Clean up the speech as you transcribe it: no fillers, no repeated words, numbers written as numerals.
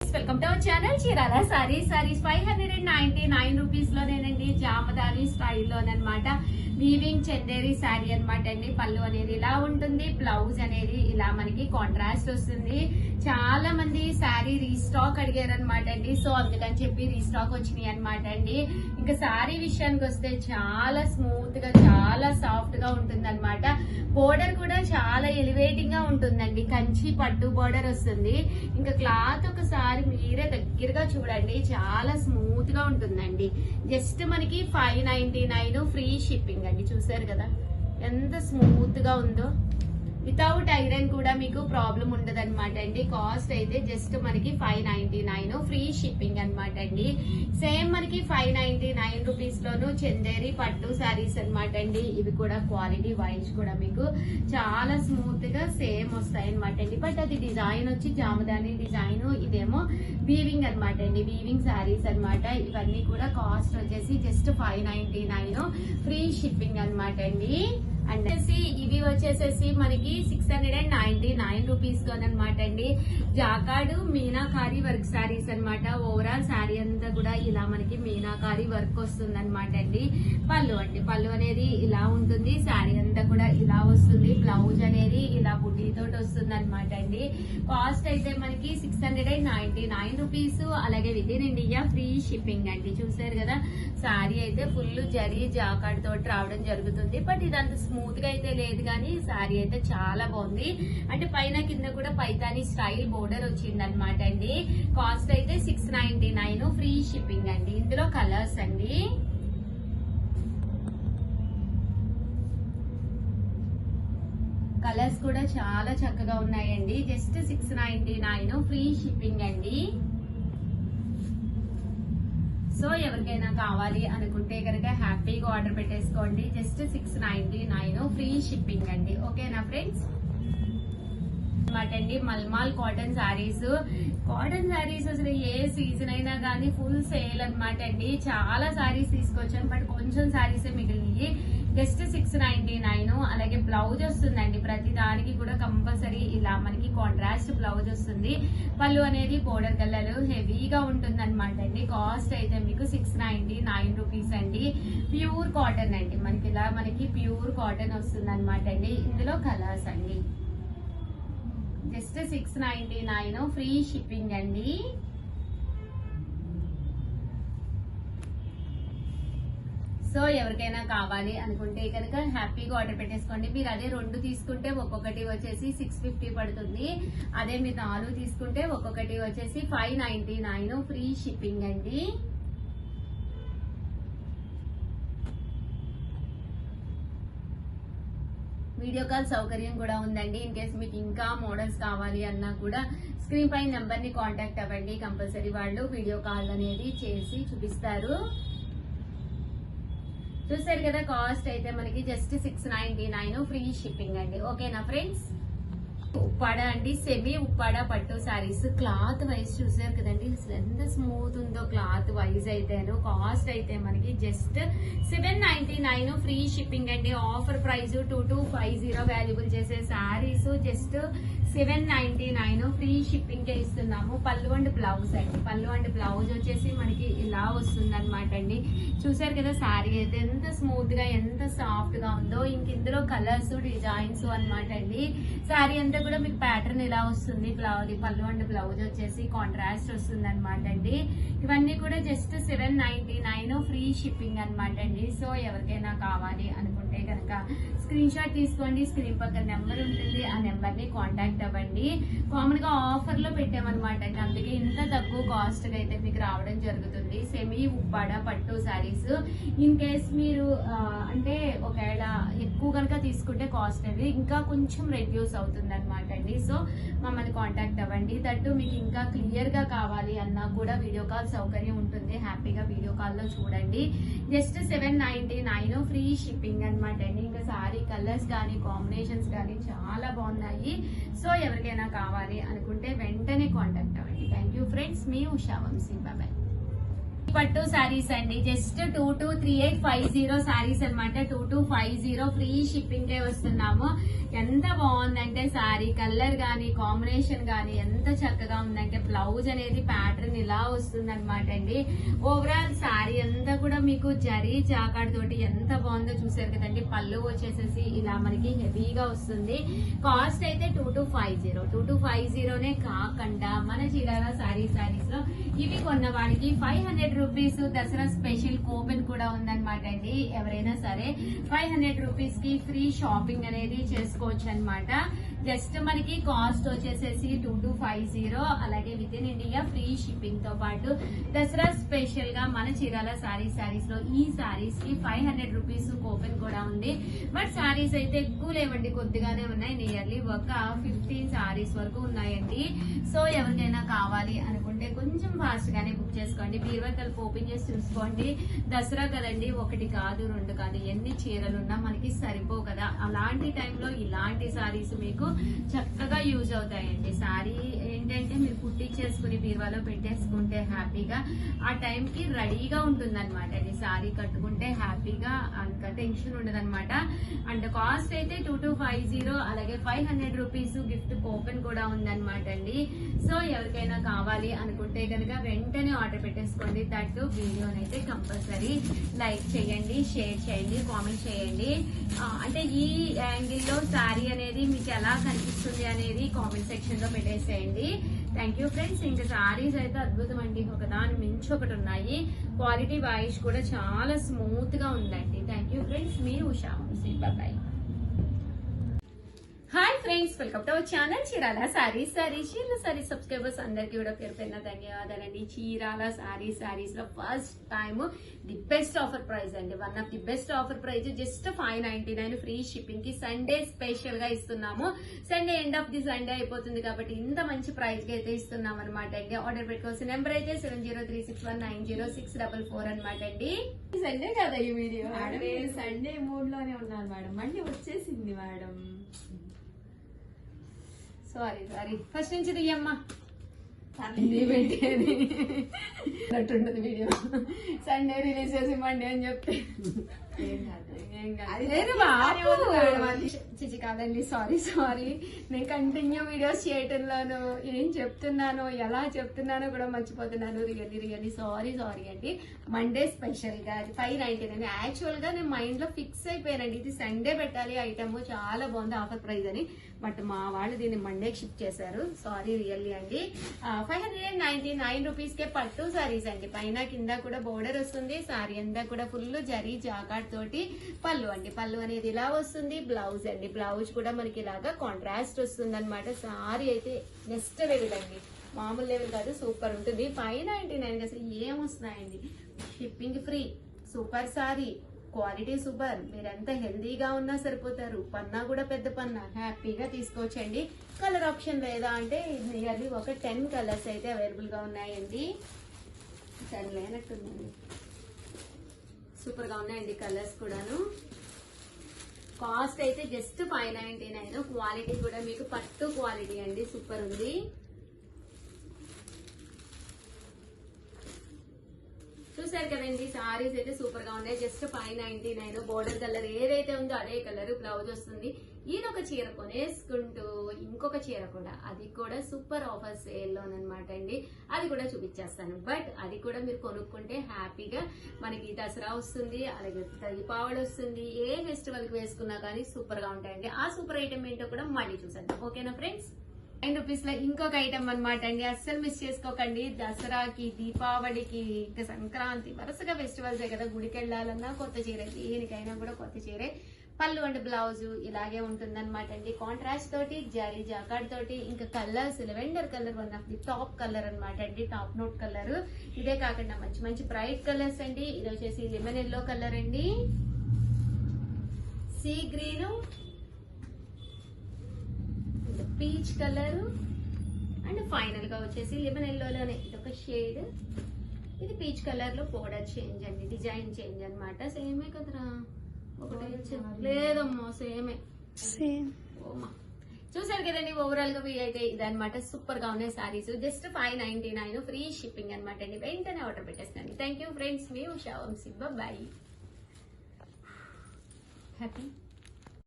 Welcome to our channel Chirala sarees 599 rupees లోనేనండి. జామదాని స్టైల్లోనమాట weaving Chanderi saree అనమాట అండి. పళ్ళు అనేది ఇలా ఉంటుంది, బ్లౌజ్ అనేది ఇలా మనకి కాంట్రాస్ట్ వస్తుంది. చాలా మంది శారీ రీస్టాక్ అడిగారు అనమాట అండి. సో అందుకని చెప్పి రీస్టాక్ వచ్చినాయి అనమాట అండి. ఇంకా శారీ విషయానికి వస్తే చాలా స్మూత్ గా, చాలా సాఫ్ట్ గా ఉంటుంది అనమాట. బోర్డర్ కూడా చాలా ఎలివేటింగ్ గా ఉంటుందండి. కంచి పట్టు బోర్డర్ వస్తుంది. ఇంకా క్లాత్ ఒకసారి మీరే దగ్గరగా చూడండి, చాలా స్మూత్ గా ఉంటుందండి. జస్ట్ మనకి 599 ఫ్రీ షిప్పింగ్ అండి. చూసారు కదా ఎంత స్మూత్ గా ఉందో. వితౌట్ ఐరన్ కూడా మీకు ప్రాబ్లం ఉండదు అనమాట అండి. కాస్ట్ అయితే జస్ట్ మనకి 599 ఫ్రీ షిప్పింగ్ అనమాట అండి. సేమ్ మనకి 599 రూపీస్ లోను చందేరి పట్టు శారీస్ అనమాట అండి. ఇవి కూడా క్వాలిటీ వైజ్ కూడా మీకు చాలా స్మూత్ గా సేమ్ వస్తాయి అనమాట అండి. బట్ అది డిజైన్ వచ్చి జామదాని డిజైన్, ఇదేమో వీవింగ్ అనమాట అండి. వీవింగ్ శారీస్ అనమాట. ఇవన్నీ కూడా కాస్ట్ వచ్చేసి జస్ట్ 599 ఫ్రీ షిప్పింగ్ అనమాట అండి. అండ్ ఇవి వచ్చేసేసి మనకి 699 రూపీస్ లోనమాట అండి. జాకాడు మీనాకారి వర్క్ శారీస్ అనమాట. ఓవరాల్ శారీ అంతా కూడా ఇలా మనకి మీనాకారి వర్క్ వస్తుంది అనమాట అండి. పళ్ళు అండి, పళ్ళు అనేది ఇలా ఉంటుంది. శారీ అంతా కూడా ఇలా వస్తుంది. బ్లౌజ్ అనేది ఇలా బుడ్డీతోటి వస్తుంది అనమాట అండి. కాస్ట్ అయితే మనకి 699 రూపీస్. అలాగే with in India free shipping అండి. చూసారు కదా శారీ అయితే ఫుల్ జరీ జాకాడ్ తోటి రావడం జరుగుతుంది. బట్ ఇదంతా స్మూత్ గా అయితే లేదు, కానీ శారీ అయితే చాలా బాగుంది. అంటే పైన కింద కూడా పైతాని స్టైల్ బోర్డర్ వచ్చింది అనమాట అండి. కాస్ట్ అయితే 699 ఫ్రీ షిప్పింగ్ అండి. ఇందులో కలర్స్ అండి. కలర్స్ కూడా చాలా చక్కగా ఉన్నాయండి. జస్ట్ 699 ఫ్రీ షిప్పింగ్ అండి. సో ఎవరికైనా కావాలి అనుకుంటే కనుక హ్యాపీగా ఆర్డర్ పెట్టేసుకోండి. జస్ట్ 699 ఫ్రీ షిప్పింగ్ అండి. ఓకేనా ఫ్రెండ్స్ అనమాట అండి. మల్మాల్ కాటన్ శారీస్, కాటన్ శారీస్ అసలు ఏ సీజన్ అయినా కానీ ఫుల్ సేల్ అనమాట అండి. చాలా శారీస్ తీసుకొచ్చాను, బట్ కొంచెం శారీసే మిగిలినవి. జస్ట్ 699. అలాగే బ్లౌజ్ వస్తుందండి. ప్రతి దానికి కూడా కంపల్సరీ ఇలా మనకి కాంట్రాస్ట్ బ్లౌజ్ వస్తుంది. పళ్ళు అనేది బోర్డర్ కలర్ హెవీగా ఉంటుంది అనమాట అండి. కాస్ట్ అయితే మీకు 699 రూపీస్ అండి. ప్యూర్ కాటన్ అండి. మనకి ఇలా మనకి ప్యూర్ కాటన్ వస్తుంది అనమాట అండి. ఇందులో కలర్స్ అండి. జస్ట్ 699 ఫ్రీ షిప్పింగ్ అండి. సో ఎవరికైనా కావాలి అనుకుంటే కనుక హ్యాపీగా ఆర్డర్ పెట్టేసుకోండి. మీరు అదే 2 తీసుకుంటే ఒక్కొక్కటి వచ్చేసి 650 పడుతుంది. అదే మీరు 4 తీసుకుంటే ఒక్కొక్కటి వచ్చేసి 599 ఫ్రీ షిప్పింగ్ అండి. వీడియో కాల్ సౌకర్యం కూడా ఉందండి. ఇన్ కేసు మీకు ఇంకా మోడల్స్ కావాలి అన్నా కూడా స్క్రీన్ పై నెంబర్ ని కాంటాక్ట్ అవ్వండి. కంపల్సరీ వాళ్ళు వీడియో కాల్ అనేది చేసి చూపిస్తారు. చూసారు కదా కాస్ట్ అయితే మనకి జస్ట్ 699 ఫ్రీ షిప్పింగ్ అండి. ఓకేనా ఫ్రెండ్స్. ఉప్పాడ అండి, సెమీ ఉప్పాడ పట్టు శారీస్. క్లాత్ వైజ్ చూసారు కదండి అసలు ఎంత స్మూత్ ఉందో క్లాత్ వైజ్ అయితేను. కాస్ట్ అయితే మనకి జస్ట్ 799 ఫ్రీ షిప్పింగ్ అండి. ఆఫర్ ప్రైస్ 2250 వాల్యుబుల్ చేసే శారీస్ జస్ట్ 799 ఫ్రీ షిప్పింగ్ కే ఇస్తున్నాము. పళ్ళు అండ్ బ్లౌజ్ అండి. పళ్ళు అండ్ బ్లౌజ్ వచ్చేసి మనకి ఇలా వస్తుంది అనమాట అండి. చూసారు కదా శారీ అయితే ఎంత స్మూత్ గా, ఎంత సాఫ్ట్ గా ఉందో. ఇంక ఇందులో కలర్స్, డిజైన్స్ అనమాట అండి. శారీ అంతా కూడా మీకు ప్యాటర్న్ ఇలా వస్తుంది. పళ్ళు అండ్ బ్లౌజ్ వచ్చేసి కాంట్రాస్ట్ వస్తుంది అనమాట అండి. ఇవన్నీ కూడా జస్ట్ 799 ఫ్రీ షిప్పింగ్ అనమాట అండి. సో ఎవరికైనా కావాలి అనుకుంటే కనుక స్క్రీన్ షాట్ తీసుకోండి. స్క్రీన్ పక్కన నెంబర్ ఉంటుంది, ఆ నెంబర్ ని కాంటాక్ట్ అవ్వండి. కామన్ గా ఆఫర్ లో పెట్టామన్నమాట అండి. అందుకే ఇంత తక్కువ కాస్ట్ గా అయితే మీకు రావడం జరుగుతుంది. సెమీ ఉప్పాడ పట్టు శారీస్. ఇన్ కేస్ మీరు అంటే ఒకవేళ ఎక్కువ కనుక తీసుకుంటే కాస్ట్ అనేది ఇంకా కొంచెం రెడ్యూస్ అవుతుంది అనమాట అండి. సో మమ్మల్ని కాంటాక్ట్ అవ్వండి. దట్టు మీకు ఇంకా క్లియర్ గా కావాలి అన్నా కూడా వీడియో కాల్ సౌకర్యం ఉంటుంది. హ్యాపీగా వీడియో కాల్ లో చూడండి. జస్ట్ 799 ఫ్రీ షిప్పింగ్ అనమాట అండి. ఇంకా సారీ కలర్స్ కానీ కాంబినేషన్స్ కానీ చాలా బాగున్నాయి. సో ఎవరికైనా కావాలి అనుకుంటే వెంటనే కాంటాక్ట్ అవ్వండి. Thank you friends. మీ ఉషా వంశీ. బాయ్. పట్టు సారీస్ అండి, జస్ట్ 223850 సారీస్ అనమాట. 2250 ఫ్రీ షిప్పింగ్ కే వస్తున్నాము. ఎంత బాగుందంటే సారీ కలర్ గానీ కాంబినేషన్ గానీ ఎంత చక్కగా ఉందంటే బ్లౌజ్ అనేది ప్యాటర్న్ ఇలా వస్తుంది అనమాట అండి. ఓవరాల్ సారీ అంతా కూడా మీకు జరీ జాకాడ్ తోటి ఎంత బాగుందో చూసారు కదండి. పళ్ళు వచ్చేసేసి ఇలా మనకి హెవీగా వస్తుంది. కాస్ట్ అయితే 2250నే కాకుండా మన చీరాల సారీస్ లో ఇవి కొన్న వాడికి 500 రూపీస్ దసరా స్పెషల్ కూపన్ కూడా ఉందన్నమాట అండి. ఎవరైనా సరే 500 రూపీస్ కి ఫ్రీ షాపింగ్ అనేది చేసుకోవచ్చు అనమాట. జస్ట్ మనకి కాస్ట్ వచ్చేసేసి 2250, అలాగే with in India free shipping తో పాటు దసరా స్పెషల్ గా మన చీరాల సారీస్ లో ఈ సారీస్ కి 500 రూపీస్ కూపన్ కూడా ఉంది. బట్ సారీస్ అయితే ఎక్కువ లేవండి, కొద్దిగానే ఉన్నాయి. నియర్లీ ఒక 15 సారీస్ వరకు ఉన్నాయండి. సో ఎవరికైనా కావాలి అనుకుంటే కొంచెం ఫాస్ట్ గానే బుక్ చేసుకోండి. బీరువా కలిపి ఓపెన్ చేసి చూసుకోండి. దసరా కదండి, 1 కాదు 2 కాదు, ఎన్ని చీరలున్నా మనకి సరిపో కదా. అలాంటి టైంలో ఇలాంటి సారీస్ మీకు చక్కగా యూజ్ అవుతాయండి. సారీ ఏంటంటే మీరు కుట్టించేసుకుని బీరువాలో పెట్టేసుకుంటే హ్యాపీగా ఆ టైంకి రెడీగా ఉంటుంది అనమాట. సారీ కట్టుకుంటే హ్యాపీగా అంత టెన్షన్ ఉండదు అనమాట. అండ్ కాస్ట్ అయితే 2250, అలాగే 500 రూపీస్ గిఫ్ట్ కూపన్ కూడా ఉందన్నమాట అండి. సో ఎవరికైనా కావాలి అనుకుంటే కనుక వెంటనే ఆర్డర్ పెట్టేసుకోండి. దట్ వీడియోనైతే కంపల్సరీ లైక్ చేయండి, షేర్ చేయండి, కామెంట్ చేయండి. అంటే ఈ యాంగిల్ లో శారీ అనేది మీకు ఎలా కనిపిస్తుంది అనేది కామెంట్ సెక్షన్ లో పెట్టేసేయండి. Thank you friends. ఇంకా సారీస్ అయితే అద్భుతం అండి, ఒకదాని మించి ఒకటి ఉన్నాయి. క్వాలిటీ వాయిస్ కూడా చాలా స్మూత్ గా ఉందండి. Thank you friends. మీ Usha Vamshi. Bye. Hi friends, welcome to our channel Chirala sarees. Chirala sarees subscribers అందరికీ కూడా పేరు పేరున ధన్యవాదాలండి. చీరాల సారీస్ లో first time the best offer price అండి. One of the best offer price just 599 free shipping కి సండే స్పెషల్ గా ఇస్తున్నాము. Sunday end of the Sunday అయిపోతుంది కాబట్టి ఇంత మంచి ప్రైస్ కి అయితే ఇస్తున్నాం అనమాట అండి. ఆర్డర్ పెట్టుకోవాల్సిన నెంబర్ అయితే 7036190644 అనమాట అండి. సండే కదా ఈ వీడియో. సండే మూడ్ లోనే ఉన్నాను మేడం, మళ్ళీ వచ్చేసింది మేడం. సారీ ఫస్ట్ నుంచి దియ్యమ్మా పెట్టేది వీడియో. సండే రిలీజ్ చేసి మండే అని చెప్పి చిచి కాదండి. సారీ నేను కంటిన్యూ వీడియోస్ చేయటంలోను ఏం చెప్తున్నానో ఎలా చెప్తున్నానో కూడా మర్చిపోతున్నాను. రియల్లీ సారీ అండి. మండే స్పెషల్ గా 599. యాక్చువల్ గా నేను మైండ్ లో ఫిక్స్ అయిపోయానండి, ఇది సండే పెట్టాలి ఐటమ్, చాలా బాగుంది ఆఫర్ ప్రైస్ అని. బట్ మా వాళ్ళు దీన్ని మండేకి షిఫ్ట్ చేశారు. సారీ రియల్లీ అండి. 599 రూపీస్ కే పట్టు సారీస్ అండి. పైన కింద కూడా బోర్డర్ వస్తుంది. సారీ అంతా కూడా ఫుల్ జరీ జాకాట్ తోటి పళ్ళు అండి. పళ్ళు అనేది ఇలా వస్తుంది. బ్లౌజ్ అండి, బ్లౌజ్ కూడా మనకి ఇలాగా కాంట్రాస్ట్ వస్తుంది అనమాట. సారీ అయితే నెక్స్ట్ లెవెల్ అండి, మామూలు లెవెల్ కాదు, సూపర్ ఉంటుంది. 599 అసలు ఏమొస్తున్నాయండి. Shipping free, super saree, quality super. మీరెంత హెల్దీగా ఉన్నా సరిపోతారు. పన్నా కూడా పెద్ద పన్నా హ్యాపీగా తీసుకోవచ్చండి. కలర్ ఆప్షన్ లేదా అంటే నియర్లీ ఒక 10 కలర్స్ అయితే అవైలబుల్ గా ఉన్నాయండి. సరే లేనట్టుందండి, సూపర్ గా ఉన్నాయండి కలర్స్ కూడాను. కాస్ట్ అయితే జస్ట్ 599. క్వాలిటీ కూడా మీకు పట్టు క్వాలిటీ అండి, సూపర్ ఉంది. చూసారు కదండి, సారీస్ అయితే సూపర్ గా ఉన్నాయి. జస్ట్ 599. బోర్డర్ కలర్ ఏదైతే ఉందో అదే కలర్ బ్లౌజ్ వస్తుంది. ఈయనొక చీర కొనేసుకుంటూ ఇంకొక చీర కూడా, అది కూడా సూపర్ ఆఫర్ సేల్ లోనమాట అండి. అది కూడా చూపించేస్తాను. బట్ అది కూడా మీరు కొనుక్కుంటే హ్యాపీగా మనకి దసరా వస్తుంది, అలాగే దీపావళి వస్తుంది. ఏ ఫెస్టివల్ కి వేసుకున్నా కానీ సూపర్ గా ఉంటాయండి. ఆ సూపర్ ఐటమ్ ఏంటో కూడా మళ్ళీ చూసేద్దాం. ఓకేనా ఫ్రెండ్స్? 9 రూపీస్ లో ఇంకొక ఐటమ్ అనమాట అండి. అస్సలు మిస్ చేసుకోకండి. దసరాకి, దీపావళికి, ఇంకా సంక్రాంతి, వరుసగా ఫెస్టివల్స్ కదా, గుడికి వెళ్ళాలన్నా కొత్త చీర, దేనికైనా కూడా కొత్త చీరే. పళ్ళు అండ్ బ్లౌజ్ ఇలాగే ఉంటుంది అనమాట అండి. కాంట్రాస్ట్ తోటి, జరీ జాకాడ్ తోటి, ఇంకా colours lavender colour one of the top colour అనమాట అండి, టాప్ నోట్ కలర్. ఇదే కాకుండా మంచి మంచి బ్రైట్ కలర్స్ అండి. ఇది వచ్చేసి లెమన్ ఎల్లో కలర్ అండి, sea green, peach colour, and final గా వచ్చేసి లెమన్ ఎల్లోలోనే ఇదొక షేడ్. ఇది పీచ్ కలర్ లో బోర్డర్ చేంజ్ అండి, డిజైన్ చేంజ్ అనమాట. సేమే కదరా, ఒకటి లేదమ్మా, సేమే. ఓమా చూసారు కదండి ఓవరాల్ గా అయితే ఇదనమాట. సూపర్ గా ఉన్నాయి సారీస్. జస్ట్ 599 ఫ్రీ షిప్పింగ్ అనమాట అండి. వెంటనే ఆర్డర్ పెట్టేస్తాను. థ్యాంక్ యూ ఫ్రెండ్స్, మీ ఉషా వంశీ. బాయ్. హ్యాపీ